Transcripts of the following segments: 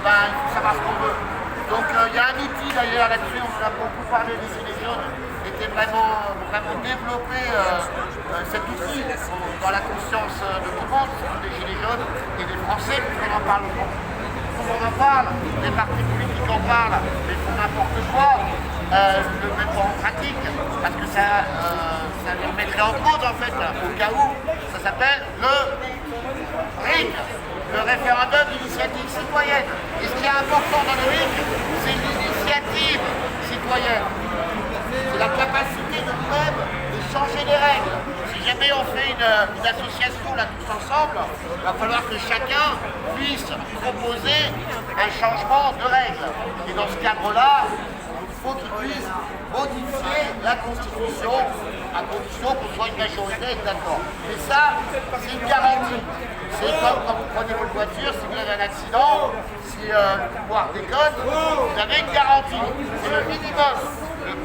ben, il faut savoir ce qu'on veut. Donc il y a un outil d'ailleurs là-dessus, on en a beaucoup parlé des Gilets jaunes, était vraiment développé cet outil dans la conscience de tout le monde, des Gilets jaunes et des Français, puisqu'on en parle beaucoup. On en parle, les partis politiques en parlent, mais font n'importe quoi, ne le mettent pas en pratique, parce que ça les remettrait en cause en fait, au cas où. Ça s'appelle le RIC, le référendum d'initiative citoyenne. Et ce qui est important dans le RIC, c'est l'initiative citoyenne. C'est la capacité de nous-mêmes de changer les règles. Si jamais on fait une association là tous ensemble, il va falloir que chacun puisse proposer un changement de règles. Et dans ce cadre-là, il faut qu'il puisse modifier la Constitution à condition qu'on soit une majorité et d'accord. Et ça, c'est une garantie. C'est comme quand vous prenez votre voiture, si vous avez un accident, si le pouvoir déconne, vous avez une garantie. C'est le minimum, le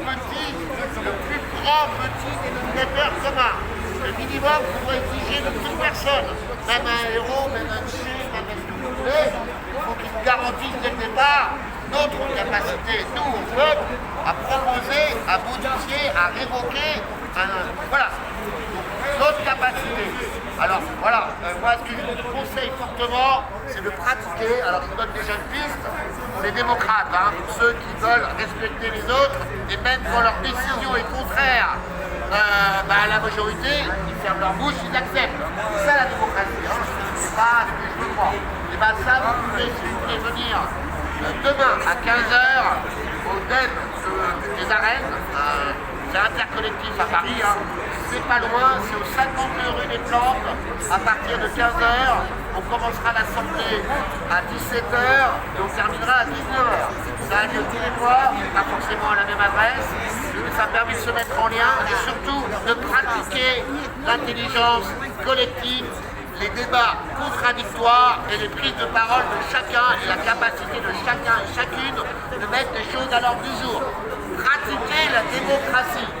plus grand petit dénominateur commun. Le minimum qu'on doit exiger de toute personne, même un héros, même un chef, même ce que vous voulez, il faut qu'il nous garantisse dès le départ notre capacité, nous, au peuple, à proposer, à modifier, à révoquer, voilà, notre capacité. Alors voilà, moi ce que je vous conseille fortement, c'est de pratiquer. Alors je vous donne déjà une piste pour les démocrates, pour ceux qui veulent respecter les autres, et même quand leur décision est contraire à la majorité, ils ferment leur bouche, ils acceptent. C'est ça la démocratie, c'est pas ce que je veux croire. Et bien ça, vous pouvez, si vous voulez venir demain à 15h au DEM des arènes, c'est intercollectif à Paris, c'est pas loin, c'est au 52 rue des Plantes, à partir de 15h, on commencera l'assemblée à 17h et on terminera à 19h. Ça a lieu tous les mois, pas forcément à la même adresse, mais ça permet de se mettre en lien et surtout de pratiquer l'intelligence collective, les débats contradictoires et les prises de parole de chacun et la capacité de chacun et chacune de mettre des choses à l'ordre du jour. Pratiquer la démocratie.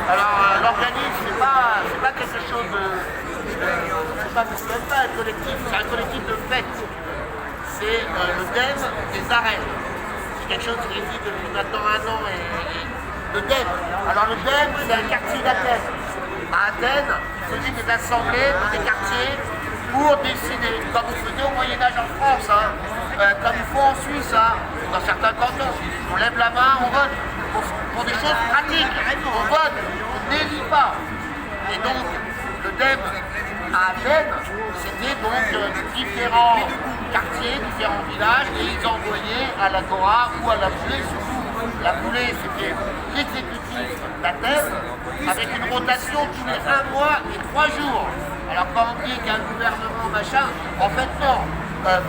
Alors l'organisme, c'est pas quelque chose de... c'est pas un collectif, c'est un collectif de fait. C'est le DEM des arènes. C'est quelque chose qui existe depuis maintenant 1 an et le DEM. Alors le DEM, c'est un quartier d'Athènes. À Athènes, il faisait des assemblées dans des quartiers pour décider, comme vous faisiez au Moyen-Âge en France, comme il faut en Suisse, dans certains cantons. On lève la main, on vote pour des choses pratiques. On vote, on n'élit pas. Et donc, le DEM à Athènes, c'était donc différents quartiers, différents villages, et ils envoyaient à l'Agora ou à la Boulée, surtout. La Boulée, c'était l'exécutif d'Athènes, avec une rotation tous les 1 mois et 3 jours. Alors quand on dit qu'il y a un gouvernement machin, en fait non.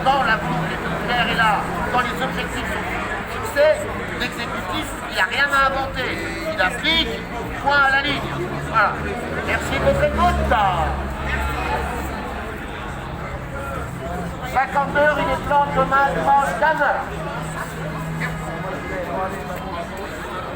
Quand la boucle nucléaire est là, quand les objectifs sont fixés, l'exécutif, il n'a rien à inventer. Il applique, point à la ligne. Voilà. Merci de votre écoute. 52 heures, il est plan demain dimanche 15h.